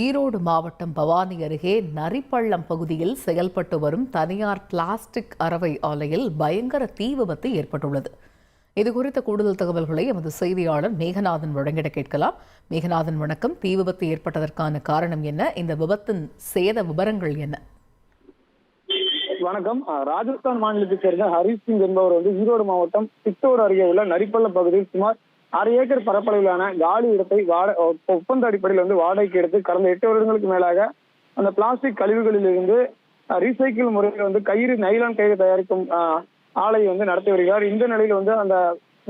ஈரோடு மாவட்டம் பவானி அருகே நரிப்பள்ளம் பகுதியில் செயல்பட்டு வரும் தனியார் பிளாஸ்டிக் அரவை ஆலையில் பயங்கர தீ விபத்து ஏற்பட்டுள்ளது. இதுகுறித்த கூடுதல் தகவல்களை எமது செய்தியாளர் மேகநாதன் வழங்கிட கேட்கலாம். மேகநாதன், வணக்கம். தீ விபத்து ஏற்பட்டதற்கான காரணம் என்ன? இந்த விபத்தின் சேத விவரங்கள் என்ன? வணக்கம். ராஜஸ்தான் மாநிலத்தைச் சேர்ந்த ஹரிஷ் சிங் என்பவர் ஈரோடு மாவட்டம் சித்தோடு அருகே உள்ள நரிப்பள்ளம் பகுதியில் சுமார் 1/2 ஏக்கர் பரப்பளவிலான காலி இடத்தை ஒப்பந்த அடிப்படையில் வாடகைக்கு எடுத்து கடந்த 8 வருடங்களுக்கு மேலாக அந்த பிளாஸ்டிக் கழிவுகளில் இருந்து ரீசைக்கிள் முறையில் கயிறு நைலான் கயிறு தயாரிக்கும் ஆலை நடத்தி வருகிறார். இந்த நிலையில் அந்த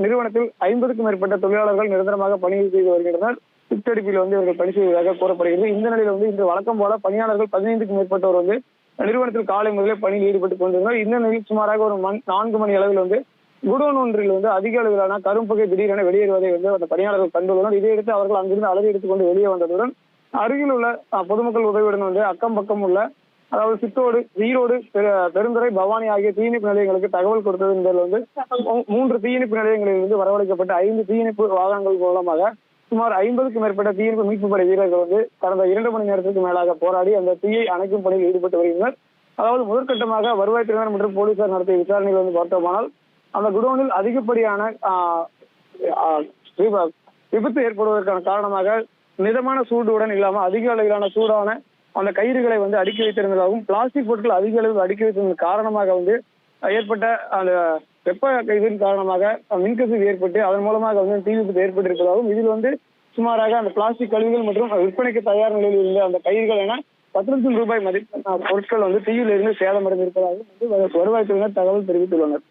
நிறுவனத்தில் 50க்கும் மேற்பட்ட தொழிலாளர்கள் நிரந்தரமாக பணி செய்து வருகின்றனர். சித்தடிப்பில் இவர்கள் பணி செய்வதாக கூறப்படுகிறது. இந்த நிலையில் இன்று வழக்கம் போல பணியாளர்கள் 15க்கும் மேற்பட்டவர் நிறுவனத்தில் காலை முதலே பணியில் ஈடுபட்டுக் கொண்டிருந்தார். இந்த நிலையில் சுமாராக ஒரு 4 மணி அளவில் குடோன் ஒன்றில் அதிக அளவிலான கரும்புகை திடீரென வெளியேறுவதை அந்த பணியாளர்கள் கண்டுள்ளனர். இதையடுத்து அவர்கள் அங்கிருந்து அளவு எடுத்துக்கொண்டு வெளியே வந்ததுடன் அருகில் உள்ள பொதுமக்கள் உதவியுடன் அக்கம் பக்கம் உள்ள அதாவது சித்தோடு, ஈரோடு, பெருந்துறை, பவானி ஆகிய தீயணைப்பு நிலையங்களுக்கு தகவல் கொடுத்ததன் பேரில் 3 தீயணைப்பு நிலையங்களில் வரவழைக்கப்பட்ட 5 தீயணைப்பு வாகனங்கள் மூலமாக சுமார் 50க்கும் மேற்பட்ட தீயணைப்பு மீட்பு படை வீரர்கள் கடந்த 2 மணி நேரத்திற்கு மேலாக போராடி அந்த தீயை அணைக்கும் பணியில் ஈடுபட்டு வருகின்றனர். அதாவது முதற்கட்டமாக வருவாய்த்துறையினர் மற்றும் போலீசார் நடத்திய விசாரணையில் பார்த்தோமானால் அந்த குடோனில் அதிகப்படியான விபத்து ஏற்படுவதற்கான காரணமாக மிதமான சூடுடன் இல்லாமல் அதிக அளவிலான சூடான அந்த கயிறுகளை அடுக்கி வைத்திருந்ததாகவும் பிளாஸ்டிக் பொருட்கள் அதிக அளவில் அடுக்கி வைத்திருந்த காரணமாக ஏற்பட்ட அந்த வெப்ப இதன் காரணமாக மின்கசிவு ஏற்பட்டு அதன் மூலமாக தீ விபத்து ஏற்பட்டிருப்பதாகவும் இதில் சுமாராக அந்த பிளாஸ்டிக் கழிவுகள் மற்றும் விற்பனைக்கு தயார் நிலையில் இருந்த அந்த கயிறுகள் என 10 லட்சம் ரூபாய் மதிப்பு பொருட்கள் தீயில் இருந்து சேதமடைந்திருப்பதாகவும் வருவாய்த்துறையினர் தகவல் தெரிவித்துள்ளனர்.